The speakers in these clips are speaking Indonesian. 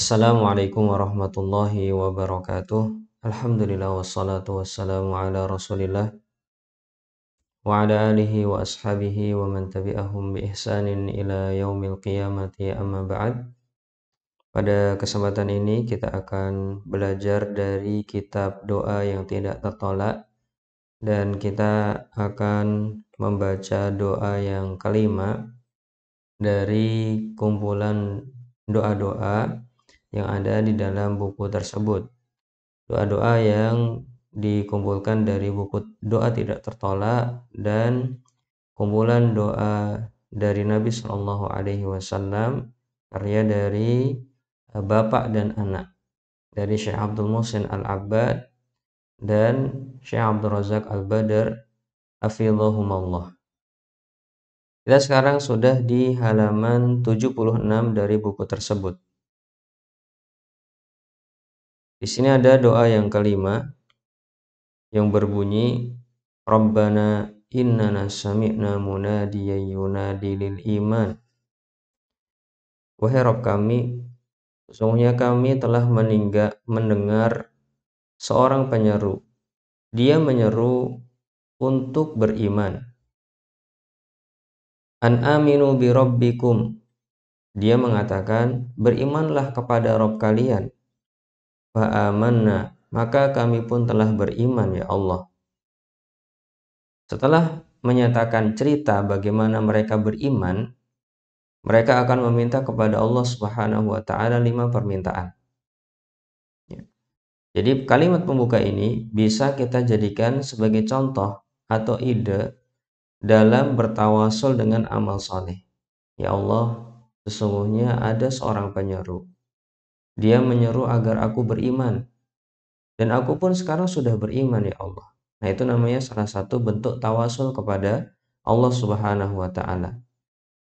Assalamualaikum warahmatullahi wabarakatuh. Alhamdulillah wassalatu wassalamu ala Rasulillah wa ala alihi wa ashabihi wa man tabi'ahum bi ihsanin ila yaumil qiyamati amma ba'd. Pada kesempatan ini kita akan belajar dari kitab doa yang tidak tertolak dan kita akan membaca doa yang kelima dari kumpulan doa-doa yang ada di dalam buku tersebut. Doa-doa yang dikumpulkan dari buku doa tidak tertolak dan kumpulan doa dari Nabi Shallallahu Alaihi Wasallam, karya dari bapak dan anak, dari Syekh Abdul Muhsin Al-Abbad dan Syekh Abdul Razak Al-Badr hafizahumullah. Kita sekarang sudah di halaman 76 dari buku tersebut. Di sini ada doa yang kelima yang berbunyi Rabbana innana sami'na munadiyan yunadi lil iman. Wahai Rabb kami, sesungguhnya kami telah mendengar seorang penyeru. Dia menyeru untuk beriman. An aminu bi rabbikum. Dia mengatakan, berimanlah kepada Rabb kalian. Fa amanna, maka kami pun telah beriman ya Allah. Setelah menyatakan cerita bagaimana mereka beriman, mereka akan meminta kepada Allah Subhanahu wa taala 5 permintaan. Ya. Jadi kalimat pembuka ini bisa kita jadikan sebagai contoh atau ide dalam bertawasul dengan amal soleh. Ya Allah, sesungguhnya ada seorang penyeru. Dia menyeru agar aku beriman. Dan aku pun sekarang sudah beriman ya Allah. Nah, itu namanya salah satu bentuk tawasul kepada Allah Subhanahu wa taala.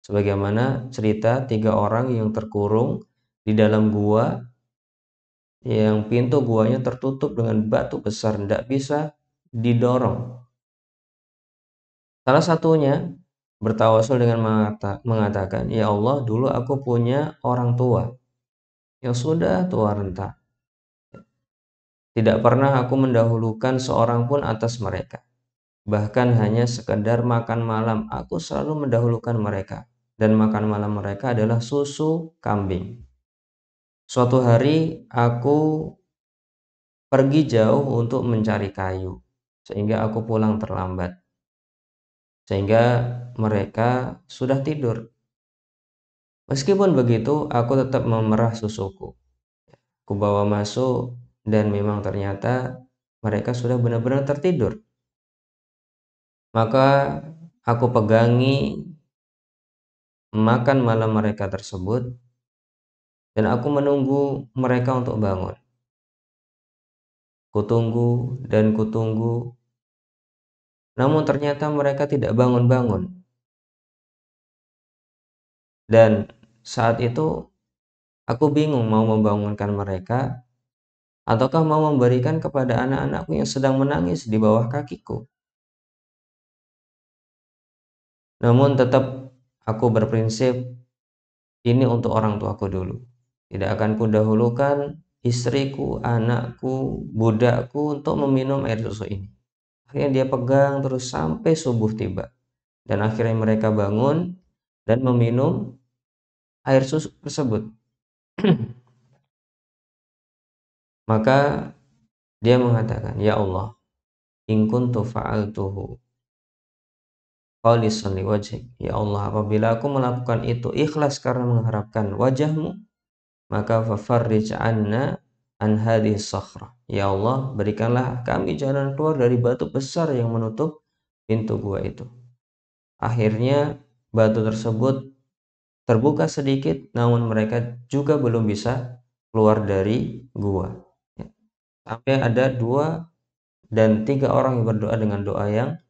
Sebagaimana cerita 3 orang yang terkurung di dalam gua, yang pintu guanya tertutup dengan batu besar, tidak bisa didorong. Salah satunya bertawasul dengan mengatakan, ya Allah, dulu aku punya orang tua yang sudah tua renta. Tidak pernah aku mendahulukan seorang pun atas mereka. Bahkan hanya sekedar makan malam, aku selalu mendahulukan mereka. Dan makan malam mereka adalah susu kambing. Suatu hari aku pergi jauh untuk mencari kayu, sehingga aku pulang terlambat. Sehingga mereka sudah tidur. Meskipun begitu, aku tetap memerah susuku. Aku bawa masuk dan memang ternyata mereka sudah benar-benar tertidur. Maka aku pegangi makan malam mereka tersebut dan aku menunggu mereka untuk bangun. Kutunggu dan kutunggu, namun ternyata mereka tidak bangun-bangun. Dan saat itu aku bingung mau membangunkan mereka ataukah mau memberikan kepada anak-anakku yang sedang menangis di bawah kakiku. Namun tetap aku berprinsip ini untuk orang tuaku dulu. Tidak akan kudahulukan istriku, anakku, budakku untuk meminum air susu ini. Akhirnya dia pegang terus sampai subuh tiba. Dan akhirnya mereka bangun dan meminum air susu tersebut. Maka dia mengatakan, ya Allah, in kuntu fa'altuhu khalisan liwajhik. Ya Allah, apabila aku melakukan itu ikhlas karena mengharapkan wajahmu, maka fafarrij anna an hadhihi sakhra. Ya Allah, berikanlah kami jalan keluar dari batu besar yang menutup pintu gua itu. Akhirnya batu tersebut terbuka sedikit, namun mereka juga belum bisa keluar dari gua. Sampai ada 2 dan 3 orang yang berdoa dengan doa yang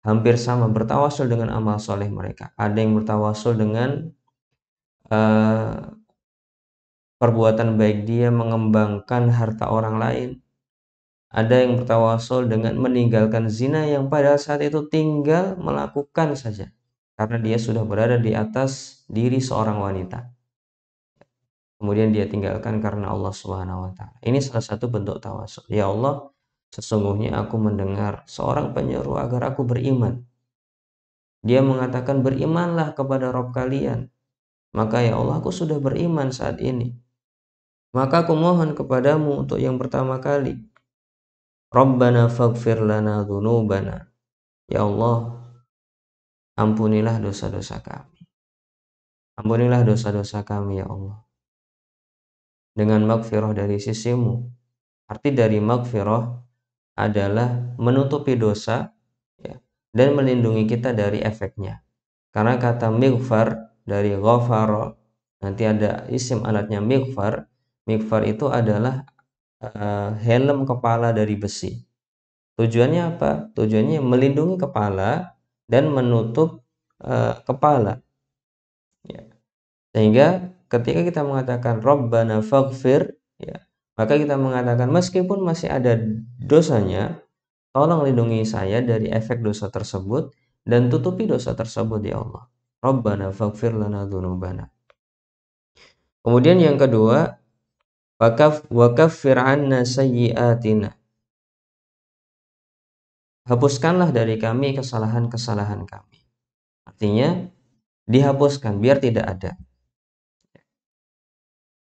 hampir sama, bertawasul dengan amal soleh mereka. Ada yang bertawasul dengan perbuatan baik dia mengembangkan harta orang lain. Ada yang bertawasul dengan meninggalkan zina yang pada saat itu tinggal melakukan saja, karena dia sudah berada di atas diri seorang wanita. kemudian dia tinggalkan karena Allah Subhanahu wa taala. Ini salah satu bentuk tawasul. Ya Allah, sesungguhnya aku mendengar seorang penyeru agar aku beriman. Dia mengatakan berimanlah kepada Rabb kalian. Maka ya Allah, aku sudah beriman saat ini. Maka aku mohon kepadamu untuk yang pertama kali. Rabbana faghfir lana dzunubana. Ya Allah, ampunilah dosa-dosa kami. Ampunilah dosa-dosa kami ya Allah. Dengan maghfirah dari sisimu. Arti dari maghfirah adalah menutupi dosa, ya, dan melindungi kita dari efeknya. Karena kata mighfar dari ghafara, nanti ada isim alatnya mighfar. Mighfar itu adalah helm kepala dari besi. Tujuannya apa? Tujuannya melindungi kepala dan menutup kepala. Ya. Sehingga ketika kita mengatakan Rabbana faghfir, ya, maka kita mengatakan meskipun masih ada dosanya, tolong lindungi saya dari efek dosa tersebut dan tutupi dosa tersebut ya Allah. Rabbana faghfir lana dzunubana. Kemudian yang kedua, wakaffir 'anna sayyi'atina. Hapuskanlah dari kami kesalahan-kesalahan kami. Artinya dihapuskan biar tidak ada.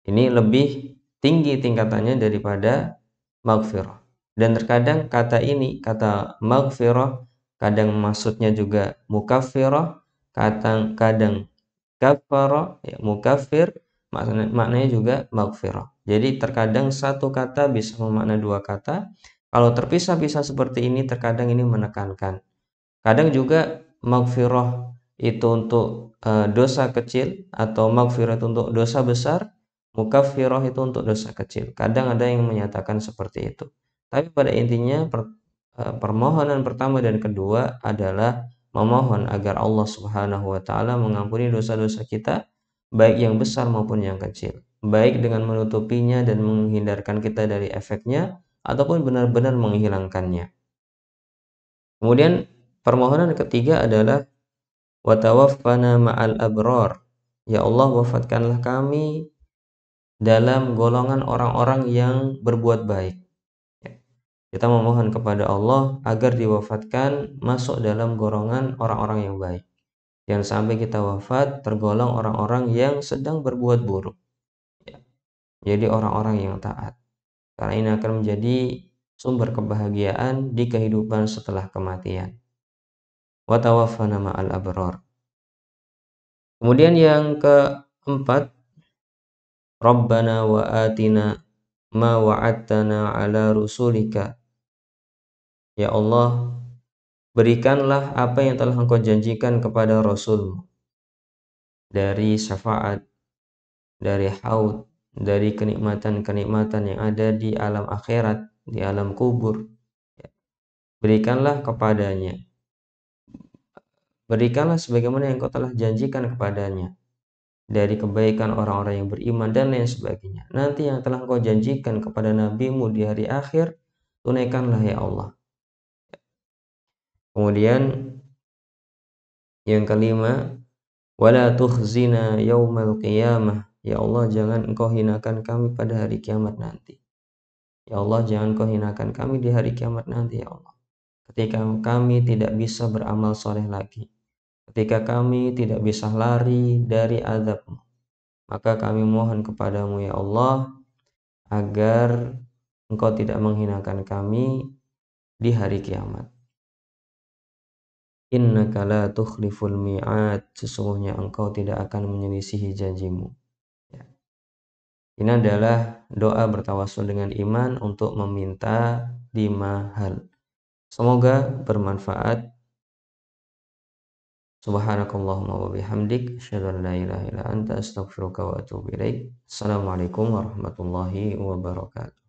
Ini lebih tinggi tingkatannya daripada maghfirah. Dan terkadang kata ini, kata maghfirah, kadang maksudnya juga mukaffirah, kadang kafara, ya, mukaffir, maknanya juga maghfirah. Jadi terkadang satu kata bisa memaknai dua kata. Kalau terpisah-pisah seperti ini, terkadang ini menekankan. Kadang juga maghfirah itu untuk dosa kecil atau maghfirah itu untuk dosa besar, mukaffirah itu untuk dosa kecil. Kadang ada yang menyatakan seperti itu. Tapi pada intinya permohonan pertama dan kedua adalah memohon agar Allah Subhanahu wa taala mengampuni dosa-dosa kita, baik yang besar maupun yang kecil. Baik dengan menutupinya dan menghindarkan kita dari efeknya ataupun benar-benar menghilangkannya. Kemudian permohonan ketiga adalah watawaffana ma'al abrar. Ya Allah, wafatkanlah kami dalam golongan orang-orang yang berbuat baik. Kita memohon kepada Allah agar diwafatkan masuk dalam golongan orang-orang yang baik. Jangan sampai kita wafat tergolong orang-orang yang sedang berbuat buruk. Jadi orang-orang yang taat. Karena ini akan menjadi sumber kebahagiaan di kehidupan setelah kematian. Watawaffana ma'al abrar. Kemudian yang keempat, Rabbana wa atina ma wa'adtana ala rusulika. Ya Allah, berikanlah apa yang telah Engkau janjikan kepada Rasul dari syafaat, dari haud, dari kenikmatan-kenikmatan yang ada di alam akhirat, di alam kubur. Berikanlah kepadanya. Berikanlah sebagaimana yang Engkau telah janjikan kepadanya dari kebaikan orang-orang yang beriman dan lain sebagainya. Nanti yang telah Engkau janjikan kepada nabimu di hari akhir, tunaikanlah ya Allah. Kemudian yang kelima, wala tukhzina yaumal qiyamah. Ya Allah, jangan Engkau hinakan kami pada hari kiamat nanti. Ya Allah, jangan Engkau hinakan kami di hari kiamat nanti ya Allah. Ketika kami tidak bisa beramal soleh lagi, ketika kami tidak bisa lari dari azab-Mu, maka kami mohon kepadamu ya Allah agar Engkau tidak menghinakan kami di hari kiamat. Innaka la tukhliful mi'ad, sesungguhnya Engkau tidak akan menyelisihi janjimu. Ya. Ini adalah doa bertawasul dengan iman untuk meminta 5 hal. Semoga bermanfaat. Subhanakallahumma wa bihamdik, asyhadu an la ilaha illa anta, astaghfiruka wa atubu ilaik. Assalamualaikum warahmatullahi wabarakatuh.